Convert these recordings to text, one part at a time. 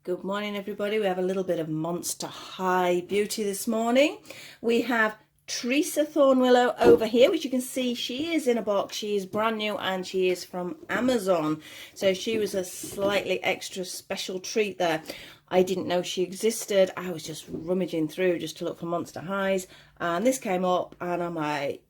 Good morning, everybody. We have a little bit of Monster High beauty this morning. We have Teresa Thornwillow over here, which you can see she is in a box. She is brand new and she is from Amazon. So she was a slightly extra special treat there. I didn't know she existed. I was just rummaging through just to look for Monster Highs, and this came up and I'm like,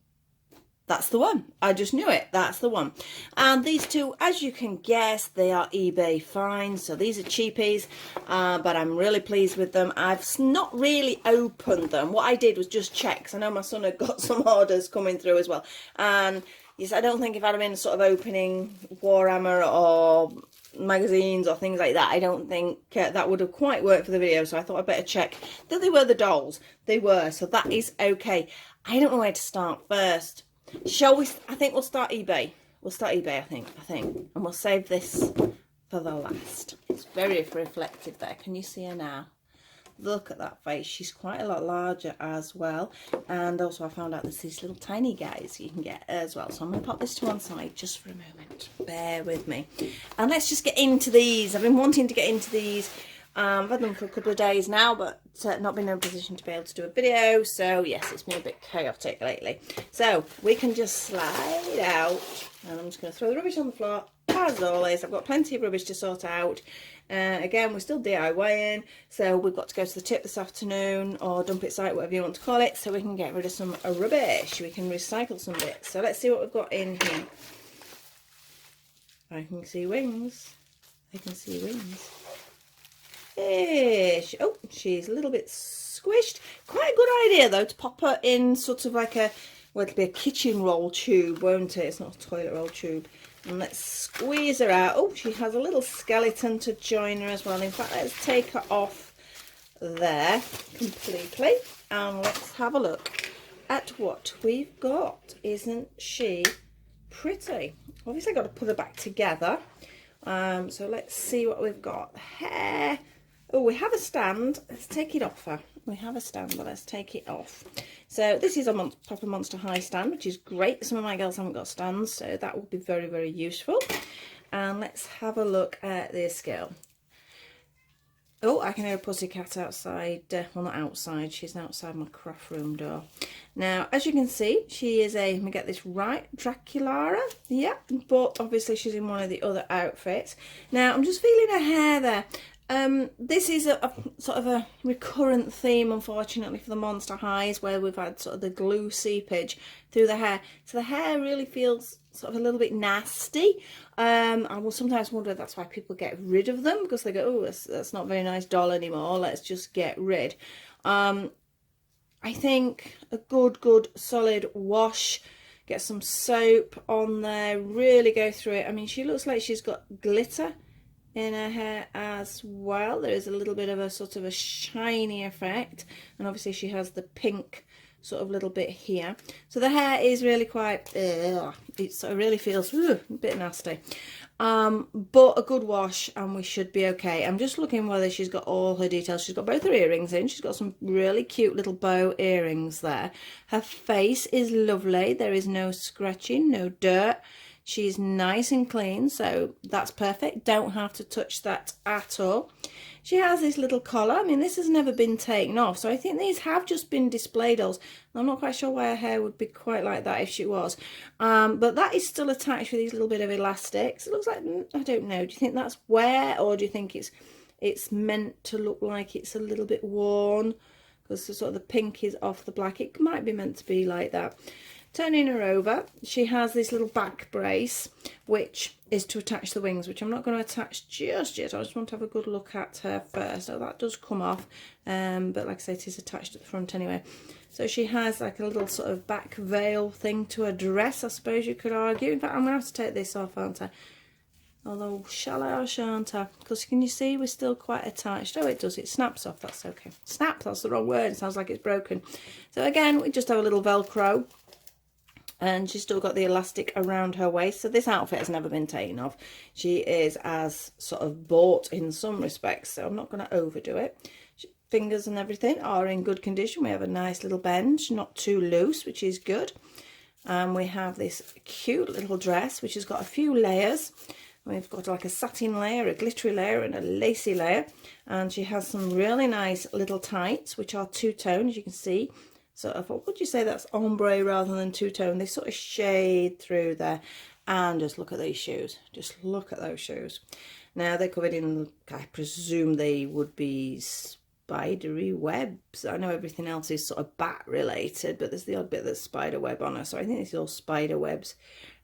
that's the one. I just knew it. That's the one. And these two, as you can guess, they are eBay finds. So these are cheapies, but I'm really pleased with them. I've not really opened them. What I did was just check, because I know my son had got some orders coming through as well. And yes, I don't think if I'd have been sort of opening Warhammer or magazines or things like that, I don't think that would have quite worked for the video. So I thought I'd better check that they were the dolls. They were. So that is okay. I don't know where to start first. Shall we? I think we'll start eBay. We'll start eBay, I think. And we'll save this for the last. It's very reflective there. Can you see her now? Look at that face. She's quite a lot larger as well. And also I found out there's these little tiny guys you can get as well. So I'm going to pop this to one side just for a moment. Bear with me. And let's just get into these. I've been wanting to get into these. I've had them for a couple of days now, but not been in a position to be able to do a video. So yes, it's been a bit chaotic lately. So we can just slide out, and I'm just going to throw the rubbish on the floor as always. I've got plenty of rubbish to sort out. Again, we're still DIYing, so we've got to go to the tip this afternoon, or dump it site, whatever you want to call it, so we can get rid of some rubbish. We can recycle some bits. So let's see what we've got in here. I can see wings. I can see wings. Oh, she's a little bit squished. Quite a good idea though to pop her in sort of like a, well, it'll be a kitchen roll tube, won't it? It's not a toilet roll tube. And let's squeeze her out. Oh, she has a little skeleton to join her as well. In fact, let's take her off there completely, and let's have a look at what we've got. Isn't she pretty? Obviously, I've got to put her back together. So let's see what we've got. Hair. Oh, we have a stand. Let's take it off her. We have a stand, but let's take it off. So this is a proper Monster High stand, which is great. Some of my girls haven't got stands, so that will be very, very useful. And let's have a look at the scale. Oh, I can hear a pussycat outside. Well, not outside. She's outside my craft room door. Now, as you can see, she is a, let me get this right, Draculaura. Yeah, but obviously she's in one of the other outfits. Now, I'm just feeling her hair there. This is a sort of a recurrent theme, unfortunately, for the Monster Highs, where we've had sort of the glue seepage through the hair. So the hair really feels sort of a little bit nasty. I will sometimes wonder if that's why people get rid of them, because they go, oh, that's not a very nice doll anymore, let's just get rid. I think a good solid wash, get some soap on there, really go through it. I mean, she looks like she's got glitter in her hair as well. There is a little bit of a sort of a shiny effect, and obviously she has the pink sort of little bit here. So the hair is really quite, it sort of really feels a bit nasty. But a good wash and we should be okay. I'm just looking whether she's got all her details. She's got both her earrings in. She's got some really cute little bow earrings there. Her face is lovely. There is no scratching, no dirt. She's nice and clean, so that's perfect. Don't have to touch that at all. She has this little collar. I mean, this has never been taken off, so I think these have just been display dolls. I'm not quite sure why her hair would be quite like that if she was. But that is still attached with these little bit of elastics. It looks like, I don't know, do you think that's wear, or do you think it's meant to look like it's a little bit worn? Because the sort of the pink is off the black. It might be meant to be like that. Turning her over, she has this little back brace, which is to attach the wings, which I'm not going to attach just yet. I just want to have a good look at her first. So that does come off, but like I say, it is attached at the front anyway. So she has like a little sort of back veil thing to her dress, I suppose you could argue. In fact, I'm going to have to take this off, aren't I? Although, shall I or shan't I? Because can you see we're still quite attached? Oh, it does. It snaps off. That's okay. Snap, that's the wrong word. It sounds like it's broken. So again, we just have a little Velcro. And she's still got the elastic around her waist. So this outfit has never been taken off. She is as sort of bought in some respects, so I'm not going to overdo it. Fingers and everything are in good condition. We have a nice little bend, not too loose, which is good. And we have this cute little dress, which has got a few layers. We've got like a satin layer, a glittery layer and a lacy layer. And she has some really nice little tights, which are two-tone, as you can see. So I thought, would you say that's ombre rather than two-tone? They sort of shade through there. And just look at these shoes. Just look at those shoes. Now they're covered in, I presume they would be spidery webs. I know everything else is sort of bat related, but there's the odd bit that's spider web on her. So I think it's all spider webs.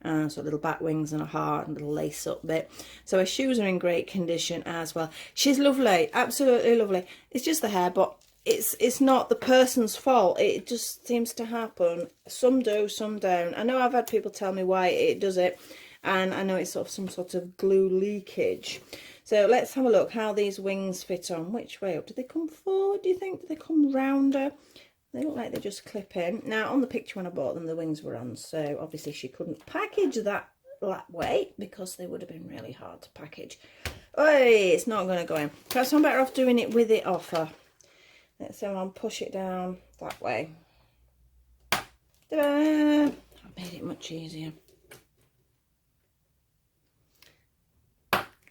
So little bat wings and a heart and a little lace up bit. So her shoes are in great condition as well. She's lovely, absolutely lovely. It's just the hair, but it's not the person's fault. It just seems to happen. Some do, some don't. I know I've had people tell me why it does it, and I know it's sort of some sort of glue leakage. So let's have a look how these wings fit on. Which way up? Do they come forward, do you think? Do they come rounder? They look like they just clip in. Now, on the picture when I bought them, the wings were on, so obviously she couldn't package that way because they would have been really hard to package. Oh, it's not going to go in. Perhaps I'm better off doing it with it off her. So I'll push it down that way. Ta-da! I've made it much easier.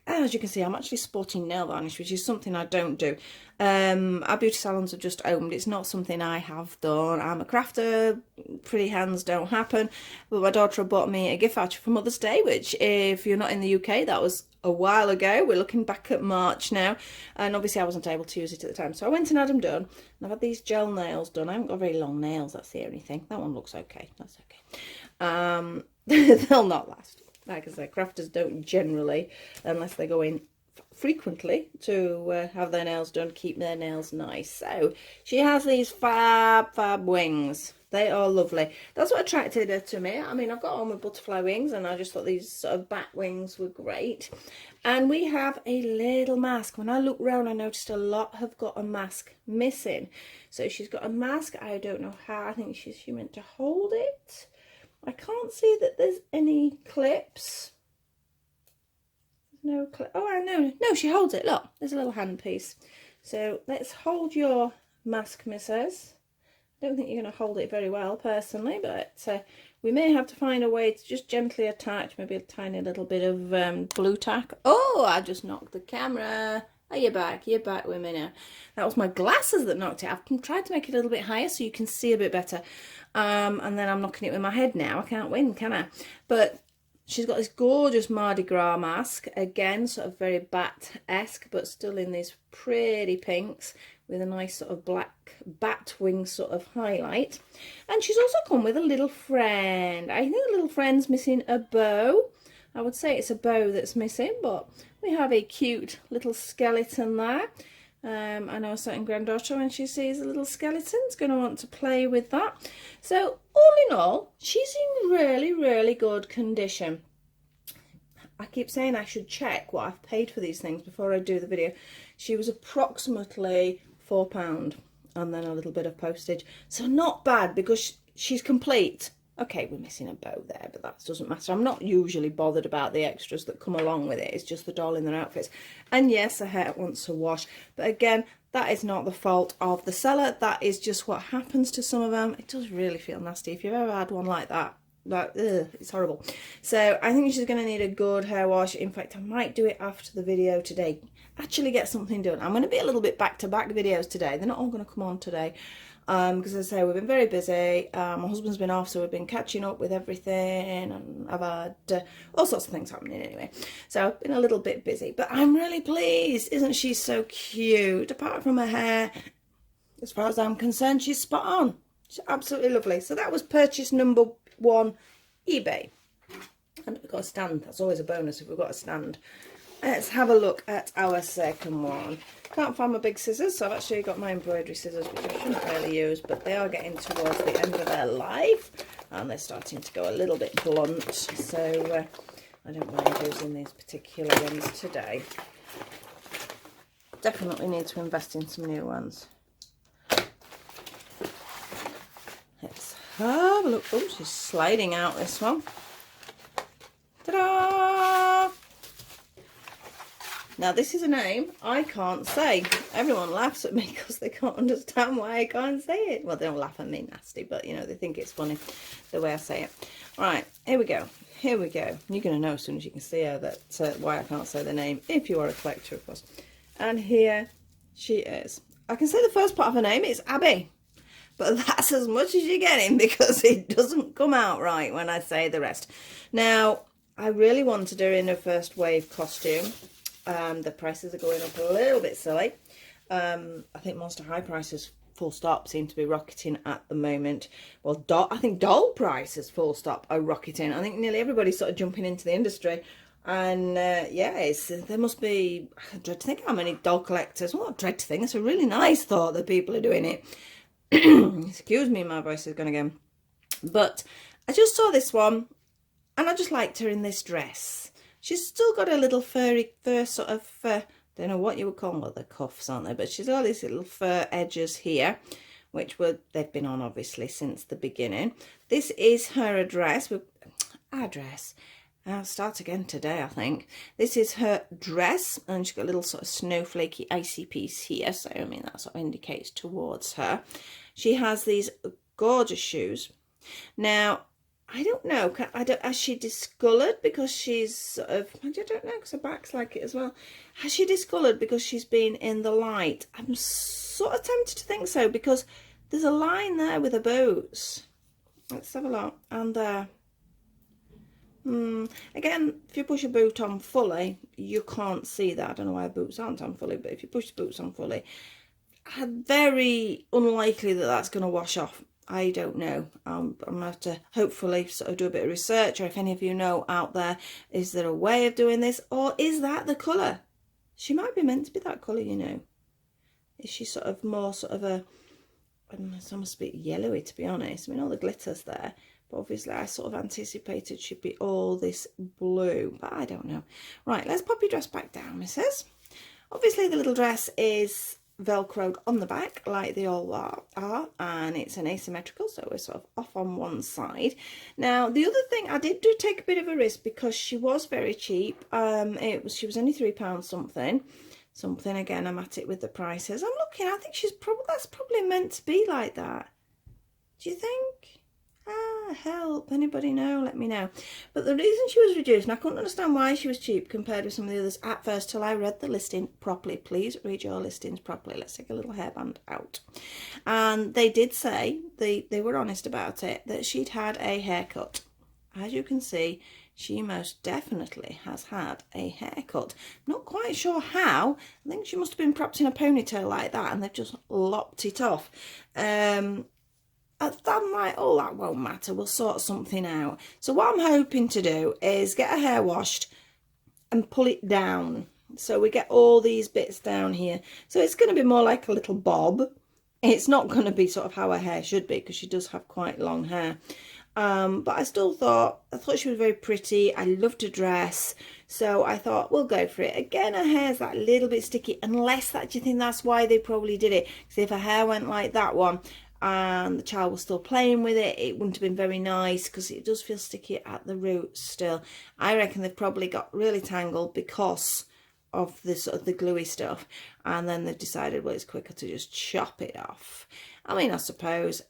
As you can see, I'm actually sporting nail varnish, which is something I don't do. Our beauty salons have just opened. It's not something I have done. I'm a crafter. Pretty hands don't happen. But my daughter bought me a gift voucher for Mother's Day, which if you're not in the UK, that was a while ago. We're looking back at March now. And obviously I wasn't able to use it at the time. So I went and had them done. And I've had these gel nails done. I haven't got very long nails. That's the only thing. That one looks okay. That's okay. They'll not last. Like I said, crafters don't generally, unless they go in frequently to have their nails done, keep their nails nice. So she has these fab wings. They are lovely. That's what attracted her to me. I mean, I've got on with butterfly wings, and I just thought these sort of bat wings were great. And we have a little mask. When I looked around, I noticed a lot have got a mask missing. So she's got a mask. I don't know how. I think she meant to hold it. I can't see that there's any clips. There's no clip. Oh, I know. No, she holds it. Look, there's a little handpiece. So let's hold your mask, missus. I don't think you're going to hold it very well, personally, but we may have to find a way to just gently attach, maybe a tiny little bit of glue tack. Oh, I just knocked the camera. Oh, you're back with me now. That was my glasses that knocked it. I've tried to make it a little bit higher so you can see a bit better. And then I'm knocking it with my head now. I can't win, can I? But she's got this gorgeous Mardi Gras mask. Again, sort of very bat-esque, but still in these pretty pinks with a nice sort of black bat wing sort of highlight. And she's also come with a little friend. I think the little friend's missing a bow. I would say it's a bow that's missing, but we have a cute little skeleton there. I know a certain granddaughter, when she sees a little skeleton, is going to want to play with that. So all in all, she's in really good condition. I keep saying I should check what I've paid for these things before I do the video. She was approximately £4 and then a little bit of postage. So not bad, because she's complete. Okay, we're missing a bow there, but that doesn't matter. I'm not usually bothered about the extras that come along with it. It's just the doll in their outfits. And yes, her hair wants a wash. But again, that is not the fault of the seller. That is just what happens to some of them. It does really feel nasty. If you've ever had one like that, it's horrible. So I think she's going to need a good hair wash. In fact, I might do it after the video today. Actually get something done. I'm going to be a little bit back-to-back videos today. They're not all going to come on today. Because as I say, we've been very busy. My husband's been off, so we've been catching up with everything, and I've had all sorts of things happening anyway. So I've been a little bit busy, but I'm really pleased. Isn't she so cute? Apart from her hair, as far as I'm concerned, she's spot on. She's absolutely lovely. So that was purchase number 1, eBay. And we've got a stand. That's always a bonus if we've got a stand. Let's have a look at our second one. Can't find my big scissors, so I've actually got my embroidery scissors, which I shouldn't really use, but they are getting towards the end of their life, and they're starting to go a little bit blunt, so I don't mind using these particular ones today. Definitely need to invest in some new ones. Let's have a look. Oh, she's sliding out, this one. Ta-da! Now, this is a name I can't say. Everyone laughs at me because they can't understand why I can't say it. Well, they don't laugh at me nasty, but, you know, they think it's funny the way I say it. All right, here we go. here we go. You're going to know as soon as you can see her that why I can't say the name, if you are a collector, of course. And here she is. I can say the first part of her name, it's Abby. But that's as much as you're getting because it doesn't come out right when I say the rest. Now, I really wanted her in her first wave costume. The prices are going up a little bit silly. I think Monster High prices, full stop, seem to be rocketing at the moment. Well, I think doll prices, full stop, are rocketing. I think nearly everybody's sort of jumping into the industry. And yeah, there must be, I dread to think how many doll collectors. Well, I dread to think, it's a really nice thought that people are doing it. Excuse me, my voice is going again. But I just saw this one and I just liked her in this dress. She's still got a little fur sort of, don't know what you would call them, well, they're cuffs, aren't they? But she's got these little fur edges here, which they've been on obviously since the beginning. This is her address. I'll start again today, I think. This is her dress, and she's got a little sort of snowflakey icy piece here, so I mean that sort of indicates towards her. She has these gorgeous shoes. Now, I don't know, has she discoloured because she's sort of, I don't know, because her back's like it as well. Has she discoloured because she's been in the light? I'm sort of tempted to think so, because there's a line there with her boots. Let's have a look. And again, if you push a boot on fully, you can't see that. I don't know why boots aren't on fully, but if you push the boots on fully, very unlikely that that's going to wash off. I don't know. I'm going to have to hopefully sort of do a bit of research, or if any of you know out there, is there a way of doing this, or is that the colour? She might be meant to be that colour, you know. Is she sort of more sort of a, it's almost a bit yellowy, to be honest. I mean, all the glitter's there, but obviously I sort of anticipated she'd be all this blue, but I don't know. Right, let's pop your dress back down, missus. Obviously the little dress is velcroed on the back like they all are, and it's an asymmetrical, so we're sort of off on one side. Now the other thing, I did take a bit of a risk because she was very cheap. She was only £3 something. Again, I'm at it with the prices. I'm looking, I think that's probably meant to be like that. Do you think? Help, anybody know? Let me know. But the reason she was reduced, and I couldn't understand why she was cheap compared with some of the others at first till I read the listing properly. Please read your listings properly. Let's take a little hairband out. And they did say, they were honest about it, that she'd had a haircut. As you can see, she most definitely has had a haircut. Not quite sure how. I think she must have been propped in a ponytail like that and they've just lopped it off. I'm like, oh, that won't matter, we'll sort something out. So what I'm hoping to do is get her hair washed and pull it down, so we get all these bits down here. So it's going to be more like a little bob. It's not going to be sort of how her hair should be, because she does have quite long hair. But I thought she was very pretty. I loved her dress, so I thought we'll go for it. Again, her hair's that little bit sticky, unless do you think that's why they probably did it? Because if her hair went like that one and the child was still playing with it, it wouldn't have been very nice, because it does feel sticky at the roots still. I reckon they've probably got really tangled because of this sort of the gluey stuff, and then they've decided, well, it's quicker to just chop it off. I mean, I suppose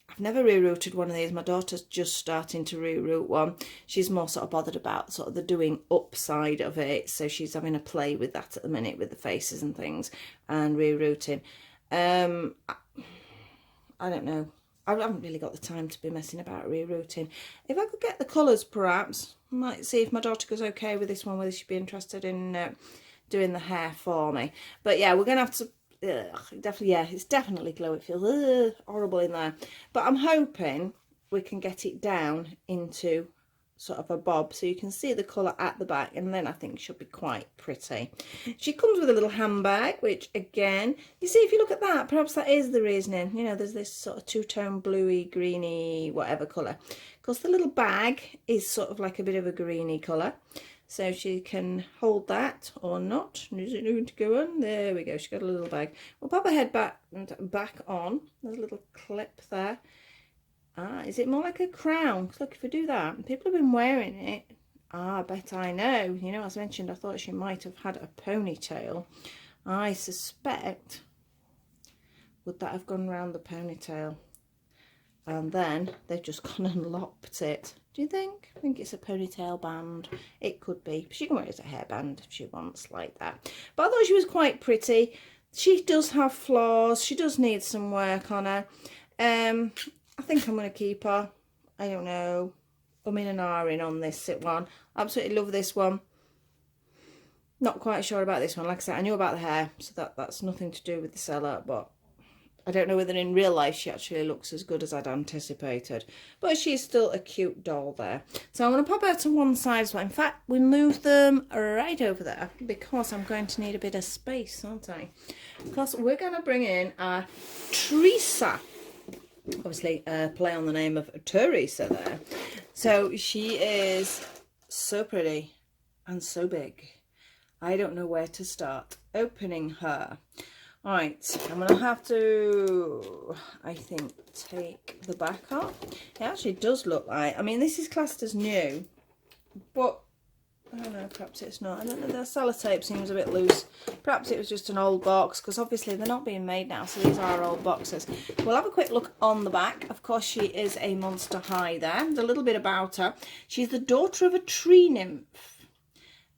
I've never re-rooted one of these. My daughter's just starting to re-root one. She's more sort of bothered about sort of the doing up side of it, so she's having a play with that at the minute, with the faces and things and re-rooting. I don't know. I haven't really got the time to be messing about re-rooting. If I could get the colours, perhaps, I might see if my daughter goes okay with this one, whether she'd be interested in doing the hair for me. But yeah, we're going to have to, definitely, yeah, it's definitely glow. It feels horrible in there. But I'm hoping we can get it down into sort of a bob, so you can see the colour at the back, and then I think she'll be quite pretty. She comes with a little handbag, which again, you see, if you look at that, perhaps that is the reasoning. You know, there's this sort of two-tone bluey, greeny, whatever colour, because the little bag is sort of like a bit of a greeny colour, so she can hold that or not. Is it going to go on? There we go, she's got a little bag. We'll pop her head back on. There's a little clip there. Is it more like a crown? Because look, if we do that, people have been wearing it. I bet I know. You know, as mentioned, I thought she might have had a ponytail. I suspect, would that have gone round the ponytail? and then they've just gone and lopped it. Do you think? I think it's a ponytail band. It could be. She can wear it as a hairband if she wants, like that. But I thought she was quite pretty. She does have flaws. She does need some work on her. I think I'm going to keep her. I don't know. I'm in an R-in on this one. Absolutely love this one. Not quite sure about this one. Like I said, I knew about the hair, so that's nothing to do with the seller, but I don't know whether in real life she actually looks as good as I'd anticipated. But she's still a cute doll there. So I'm going to pop her to one side. So in fact, we move them right over there because I'm going to need a bit of space, aren't I? Because we're going to bring in our Teresa. Obviously, play on the name of Teresa there. So she is so pretty and so big. I don't know where to start opening her. Right, I'm going to have to, I think, take the back off. It actually does look like, I mean, this is classed as new, but I don't know, perhaps it's not. I don't know, the sellotape seems a bit loose. Perhaps it was just an old box, because obviously they're not being made now, so these are old boxes. We'll have a quick look on the back. Of course, she is a monster high there. There's a little bit about her. She's the daughter of a tree nymph.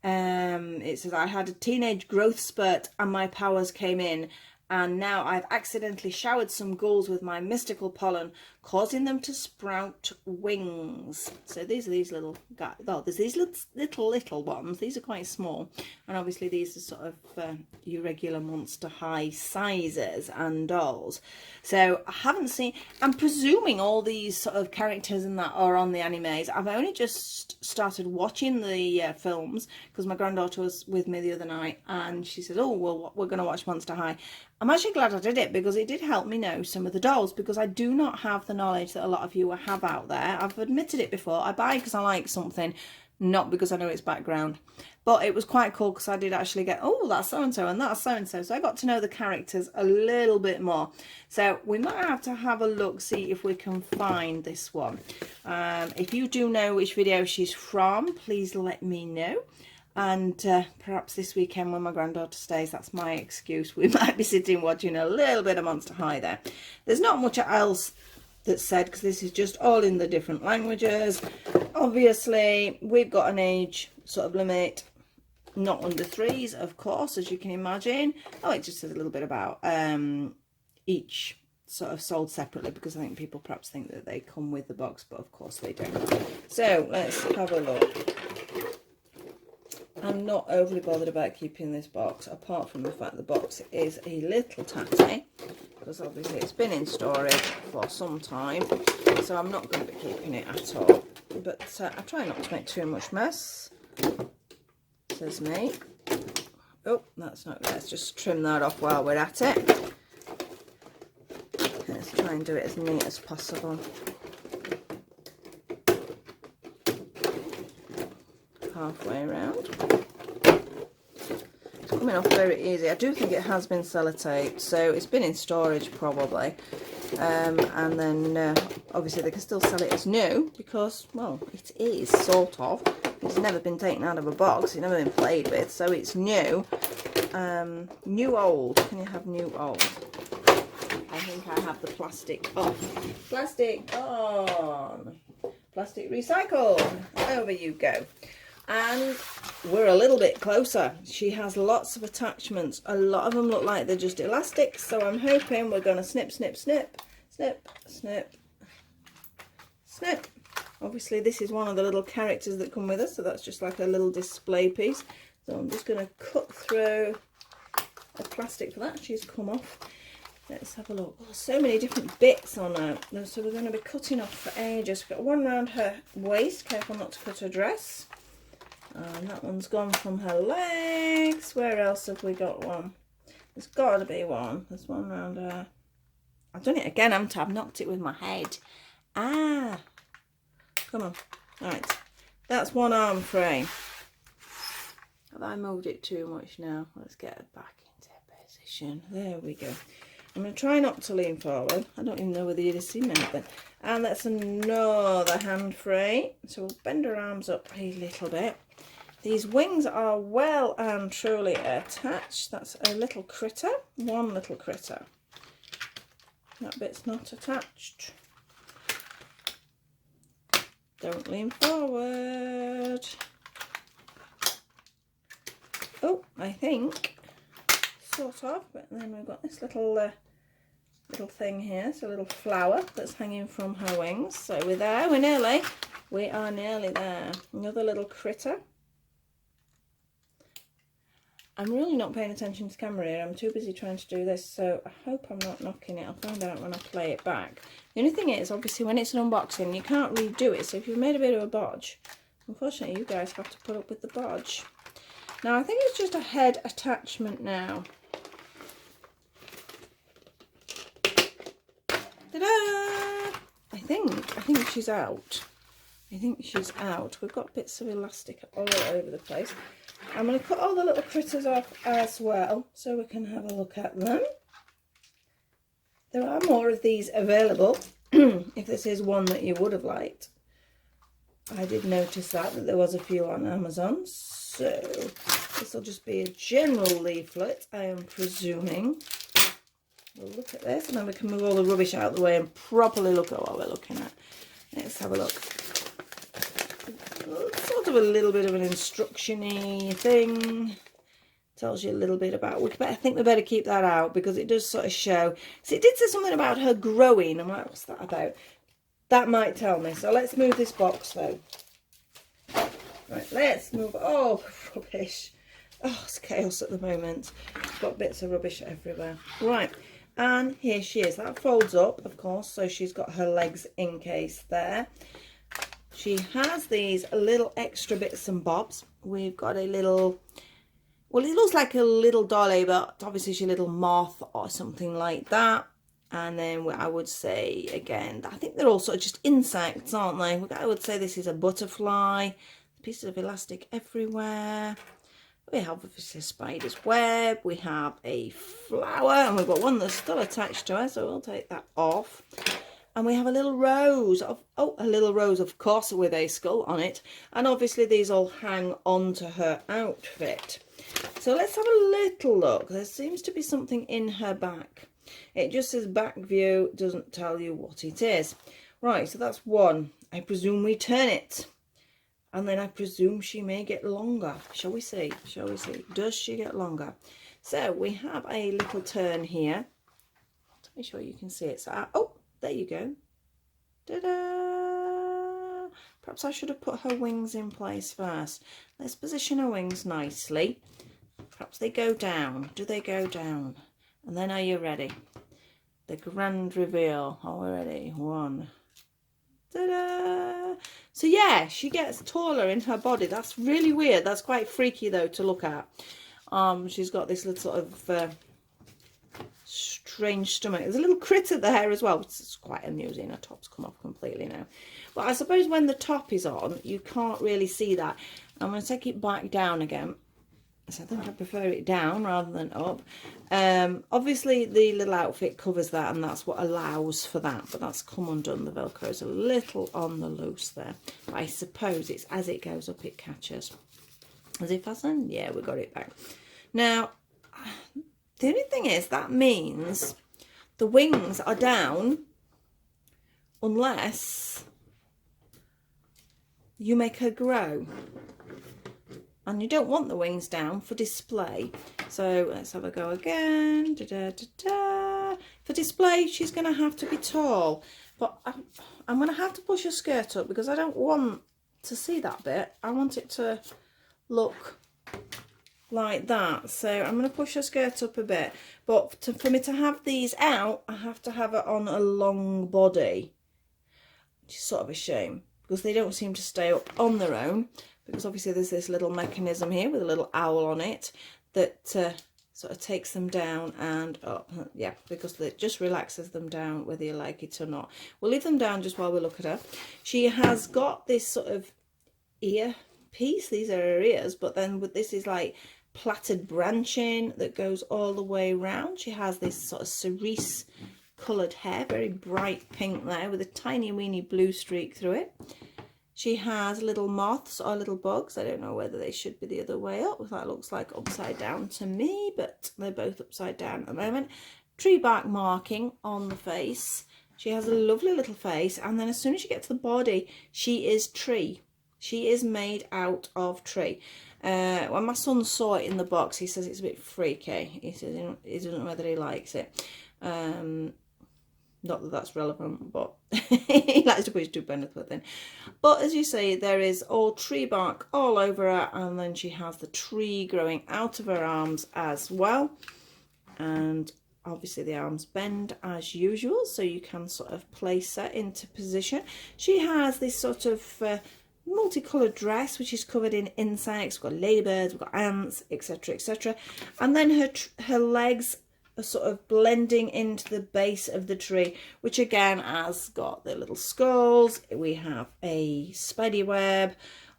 It says, I had a teenage growth spurt and my powers came in, and now I've accidentally showered some ghouls with my mystical pollen, causing them to sprout wings. So these are these little guys. Oh, there's these little ones. These are quite small, and obviously these are sort of your regular monster high sizes and dolls. So I haven't seen, I'm presuming all these sort of characters and that are on the animes. I've only just started watching the films because my granddaughter was with me the other night and she said, oh well, we're going to watch Monster High. I'm actually glad I did it because it did help me know some of the dolls, because I do not have the knowledge that a lot of you have out there. I've admitted it before. I buy because I like something, not because I know its background. But it was quite cool because I did actually get, oh, that's so-and-so and that's so-and-so. So I got to know the characters a little bit more. So we might have to have a look, see if we can find this one. If you do know which video she's from, please let me know. And perhaps this weekend when my granddaughter stays, that's my excuse. We might be sitting watching a little bit of Monster High there. There's not much else that's said because this is just all in the different languages. Obviously, we've got an age sort of limit, not under 3s, of course, as you can imagine. Oh, it just says a little bit about each sort of sold separately, because I think people perhaps think that they come with the box, but of course they don't. So let's have a look. I'm not overly bothered about keeping this box, apart from the fact the box is a little tatty, because obviously it's been in storage for some time, so I'm not going to be keeping it at all. But I try not to make too much mess, says me. Oh, that's not, let's just trim that off while we're at it. Let's try and do it as neat as possible. Halfway around. It's coming off very easy. I do think it has been sellotaped, so it's been in storage probably. And then obviously they can still sell it as new because, well, it is sort of. It's never been taken out of a box. It's never been played with, so it's new. New old. Can you have new old? I think I have the plastic off. Plastic on. Plastic recycled. Over you go. And we're a little bit closer. She has lots of attachments. A lot of them look like they're just elastic, so I'm hoping we're going to snip, snip, snip, snip, snip, snip. Obviously this is one of the little characters that come with us, so that's just like a little display piece. So I'm just going to cut through the plastic for that. She's come off. Let's have a look. Oh, so many different bits on her. So we're going to be cutting off for ages. We've got one around her waist. Careful not to cut her dress. And that one's gone from her legs. Where else have we got one? There's got to be one. There's one around her. I've done it again, haven't I? I've knocked it with my head. Ah. Come on. Right. That's one arm frame. Have I moved it too much now? Let's get it back into position. There we go. I'm going to try not to lean forward. I don't even know whether you'd have seen anything. And that's another hand frame. So we'll bend her arms up a little bit. These wings are well and truly attached. That's a little critter. One little critter. That bit's not attached. Don't lean forward. Oh, I think, sort of, but then we've got this little thing here, so a little flower that's hanging from her wings. So we're there, we are nearly there. Another little critter. I'm really not paying attention to camera here. I'm too busy trying to do this, so I hope I'm not knocking it. I'll find out when I play it back. The only thing is, obviously, when it's an unboxing, you can't redo it. So if you've made a bit of a bodge, unfortunately, you guys have to put up with the bodge. Now, I think it's just a head attachment now. Ta-da! I think she's out. I think she's out. We've got bits of elastic all over the place. I'm going to cut all the little critters off as well, so we can have a look at them. There are more of these available, if this is one that you would have liked. I did notice that there was a few on Amazon, so this will just be a general leaflet, I am presuming. We'll look at this, and then we can move all the rubbish out of the way and properly look at what we're looking at. Let's have a look. Sort of a little bit of an instruction-y thing. Tells you a little bit about, I think we better keep that out because it does sort of show. So it did say something about her growing. I'm like, what's that about? That might tell me. So let's move this box though. Right, let's move. Oh, rubbish. Oh, it's chaos at the moment. Got bits of rubbish everywhere. Right, and here she is. That folds up, of course, so she's got her legs encased there. She has these little extra bits and bobs. We've got a little, well, it looks like a little dolly, but obviously she's a little moth or something like that. And then I would say, again, I think they're all sort of just insects, aren't they? I would say this is a butterfly. Pieces of elastic everywhere. We have obviously a spider's web. We have a flower, and we've got one that's still attached to her, so we'll take that off. And we have a little rose of, a little rose, of course, with a skull on it. And obviously these all hang onto her outfit. So let's have a little look. There seems to be something in her back. It just says back view, doesn't tell you what it is. Right, so that's one. I presume we turn it. And then I presume she may get longer. Shall we see? Shall we see? Does she get longer? So we have a little turn here. Let me show you can see it. So, oh, there you go. Ta-da! Perhaps I should have put her wings in place first. Let's position her wings nicely. Perhaps they go down. Do they go down? And then are you ready? The grand reveal. Are we ready? One. Ta-da! So yeah, she gets taller in her body. That's really weird. That's quite freaky though to look at. She's got this little sort of strange stomach. There's a little critter there as well. It's quite amusing. Her top's come off completely now. But I suppose when the top is on, you can't really see that. I'm going to take it back down again. So I think I prefer it down rather than up. Obviously the little outfit covers that, and that's what allows for that, but that's come undone. The Velcro's a little on the loose there, but I suppose it's as it goes up it catches. Is it fastened? Yeah, we got it back. Now the only thing is that means the wings are down unless you make her grow. And you don't want the wings down for display. So let's have a go again. Da, da, da, da. For display, she's going to have to be tall. But I'm going to have to push her skirt up because I don't want to see that bit. I want it to look like that. So I'm going to push her skirt up a bit. But for me to have these out, I have to have it on a long body. Which is sort of a shame because they don't seem to stay up on their own. Because obviously there's this little mechanism here with a little owl on it that sort of takes them down and up. Yeah, because it just relaxes them down whether you like it or not. We'll leave them down just while we look at her. She has got this sort of ear piece. These are her ears, but then this is like plaited branching that goes all the way around. She has this sort of cerise coloured hair, very bright pink there with a tiny weeny blue streak through it. She has little moths or little bugs. I don't know whether they should be the other way up. That looks like upside down to me, but they're both upside down at the moment. Tree bark marking on the face. She has a lovely little face, and then as soon as you get to the body, she is tree. She is made out of tree. When my son saw it in the box, he says it's a bit freaky. He says he doesn't know whether he likes it. Not that that's relevant, but he likes to put his 2 pence worth in. But as you say, there is all tree bark all over her, and then she has the tree growing out of her arms as well. And obviously the arms bend as usual, so you can sort of place her into position. She has this sort of multicoloured dress which is covered in insects. We've got ladybirds, we've got ants, etc, etc. And then her legs are sort of blending into the base of the tree, which again has got the little skulls. We have a spider web,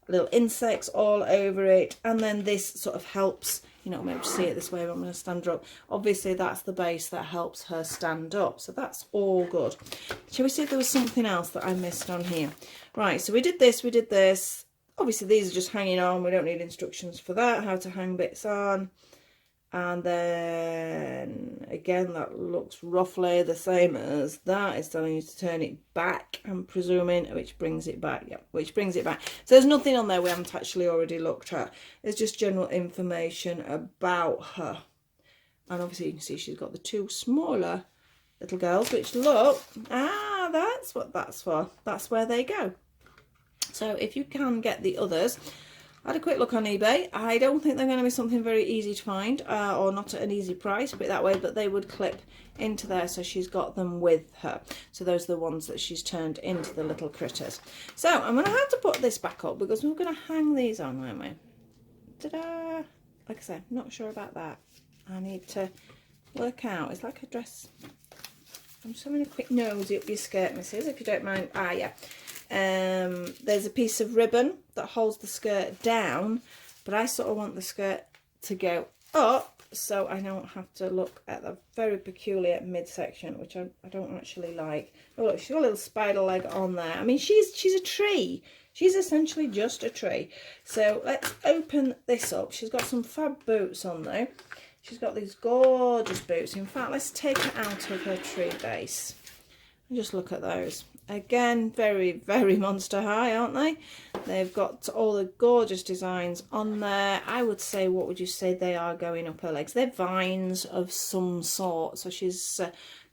little insects all over it, and then this sort of helps, you know, I'm able to see it this way, but I'm going to stand her up. Obviously that's the base that helps her stand up, so that's all good. Shall we see if there was something else that I missed on here? Right, so we did this, we did this. Obviously these are just hanging on, we don't need instructions for that, how to hang bits on. And then again, that looks roughly the same as that. It's telling you to turn it back, I'm presuming, which brings it back. Yeah, which brings it back. So there's nothing on there we haven't actually already looked at. It's just general information about her. And obviously you can see she's got the 2 smaller little girls, which look, that's what that's for. That's where they go. So if you can get the others, I had a quick look on eBay. I don't think they're going to be something very easy to find, or not at an easy price, put it that way, but they would clip into there, so she's got them with her. So those are the ones that she's turned into the little critters. So I'm going to have to put this back up because we're going to hang these on, aren't we? Ta-da! Like I said, not sure about that. I need to work out. It's like a dress. I'm just having a quick nosy up your skirt, missus, if you don't mind. Yeah. There's a piece of ribbon that holds the skirt down, but I sort of want the skirt to go up so I don't have to look at the very peculiar midsection, which I don't actually like. Oh look, she's got a little spider leg on there. I mean, she's a tree. She's essentially just a tree. So let's open this up. She's got some fab boots on there. She's got these gorgeous boots. In fact, let's take her out of her tree base and just look at those. Again, very, very Monster High, aren't they? They've got all the gorgeous designs on there. I would say, what would you say they are going up her legs? They're vines of some sort. So she's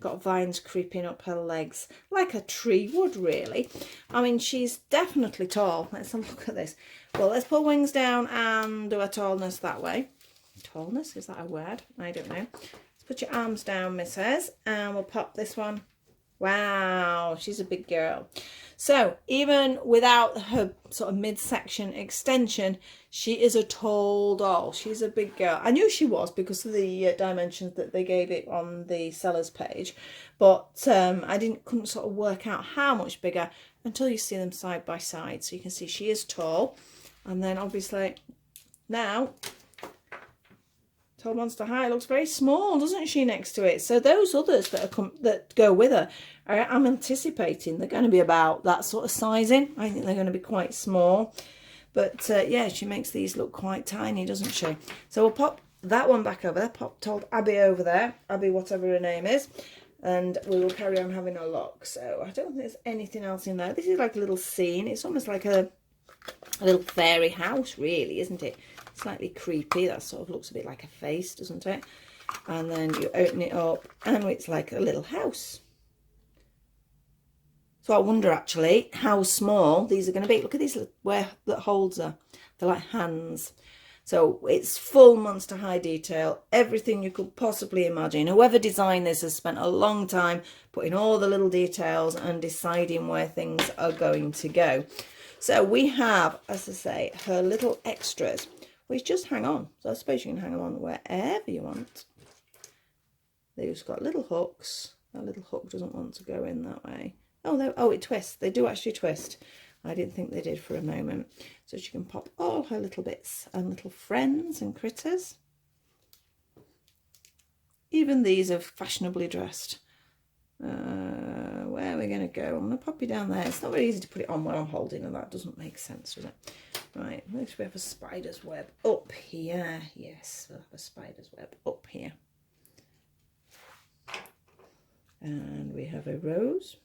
got vines creeping up her legs, like a tree would, really. I mean, she's definitely tall. Let's have a look at this. Well, let's pull wings down and do a tallness that way. Tallness, is that a word? I don't know. Let's put your arms down, missus, and we'll pop this one. Wow, she's a big girl. So even without her sort of midsection extension, she is a tall doll. She's a big girl. I knew she was because of the dimensions that they gave it on the seller's page, but I couldn't sort of work out how much bigger until you see them side by side. So you can see she is tall, and then obviously now Tall Monster High looks very small, doesn't she, next to it? So those others that go with her, I'm anticipating they're going to be about that sort of sizing. I think they're going to be quite small. But yeah, she makes these look quite tiny, doesn't she? So we'll pop that one back over there. Told Abby over there, Abby whatever her name is. And we will carry on having a look. So I don't think there's anything else in there. This is like a little scene. It's almost like a little fairy house, really, isn't it? Slightly creepy. That sort of looks a bit like a face, doesn't it? And then you open it up and it's like a little house. So I wonder actually how small these are going to be. Look at these, where that holds her. They're like hands. So it's full Monster High detail, everything you could possibly imagine. Whoever designed this has spent a long time putting all the little details and deciding where things are going to go. So we have, as I say, her little extras, which just hang on. So I suppose you can hang them on wherever you want. They've got little hooks. That little hook doesn't want to go in that way. Oh, it twists. They do actually twist. I didn't think they did for a moment. So she can pop all her little bits and little friends and critters. Even these are fashionably dressed. Where are we going to go? I'm going to pop you down there. It's not very easy to put it on while I'm holding, and that doesn't make sense, does it? Right, next we have a spider's web up here. Yes, we'll have a spider's web up here. And we have a rose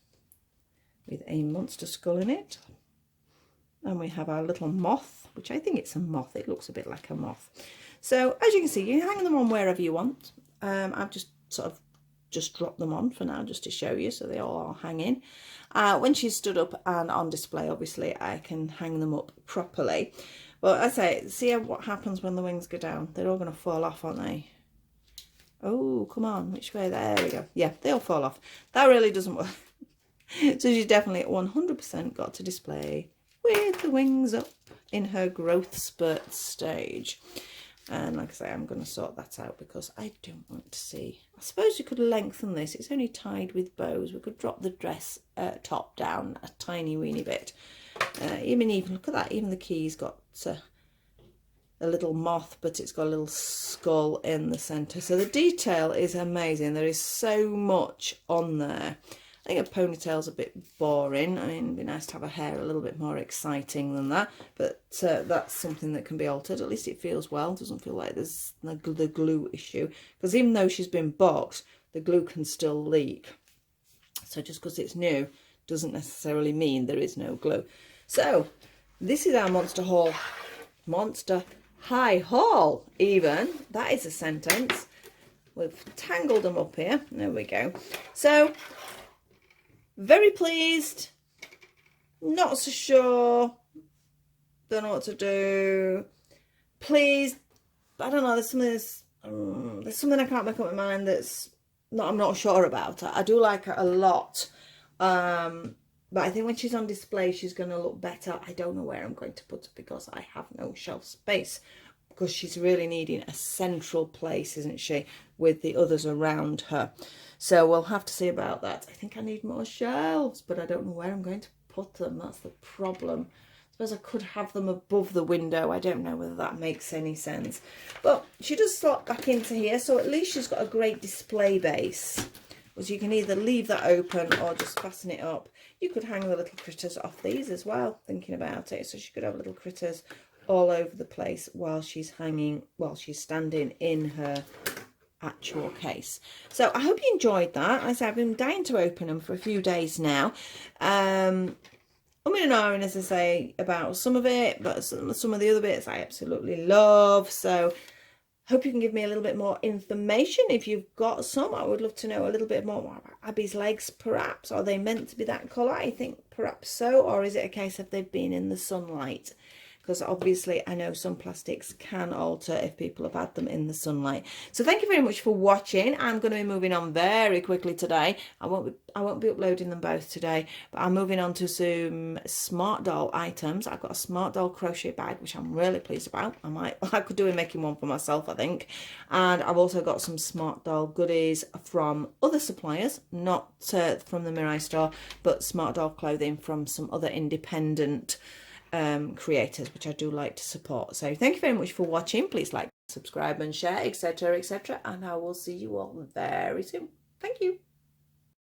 with a monster skull in it. And we have our little moth, which I think it's a moth. It looks a bit like a moth. So as you can see, you can hang them on wherever you want. I've just sort of just dropped them on for now just to show you, so they all are hanging. When she's stood up and on display, obviously I can hang them up properly. But I say, see what happens when the wings go down. They're all going to fall off, aren't they? Oh, come on, which way? There we go. Yeah, they all fall off. That really doesn't work. So she's definitely 100% got to display with the wings up in her growth spurt stage. And like I say, I'm going to sort that out because I don't want to see. I suppose you could lengthen this. It's only tied with bows. We could drop the dress top down a tiny weeny bit. Even look at that. Even the key's got a little moth, but it's got a little skull in the centre. So the detail is amazing. There is so much on there. I think a ponytail's a bit boring. I mean, it'd be nice to have her hair a little bit more exciting than that. But that's something that can be altered. At least it feels well. It doesn't feel like there's the glue issue. Because even though she's been boxed, the glue can still leak. So just because it's new doesn't necessarily mean there is no glue. So this is our Monster Haul. Monster High Haul, even. That is a sentence. We've tangled them up here. There we go. So very pleased, not so sure, don't know what to do. Pleased, I don't know, there's something I can't make up my mind I'm not sure about her. I do like her a lot, but I think when she's on display she's going to look better. I don't know where I'm going to put her because I have no shelf space, because she's really needing a central place, isn't she, with the others around her. So we'll have to see about that. I think I need more shelves, but I don't know where I'm going to put them. That's the problem. I suppose I could have them above the window. I don't know whether that makes any sense. But she does slot back into here, so at least she's got a great display base. So you can either leave that open or just fasten it up. You could hang the little critters off these as well, thinking about it. So she could have little critters all over the place while she's standing in her actual case. So I hope you enjoyed that. As I said, I've been dying to open them for a few days now. I'm in an iron, as I say, about some of it, but some of the other bits I absolutely love. So hope you can give me a little bit more information if you've got some. I would love to know a little bit more about Abby's legs, perhaps. Are they meant to be that colour? I think perhaps so. Or is it a case of they've been in the sunlight? Because obviously I know some plastics can alter if people have had them in the sunlight. So thank you very much for watching. I'm going to be moving on very quickly today. I won't be uploading them both today, but I'm moving on to some Smart Doll items. I've got a Smart Doll crochet bag, which I'm really pleased about. I could do with making one for myself, I think. And I've also got some Smart Doll goodies from other suppliers, not from the Mirai store, but Smart Doll clothing from some other independent creators, which I do like to support. So thank you very much for watching. Please like, subscribe and share, etc., etc., and I will see you all very soon. Thank you.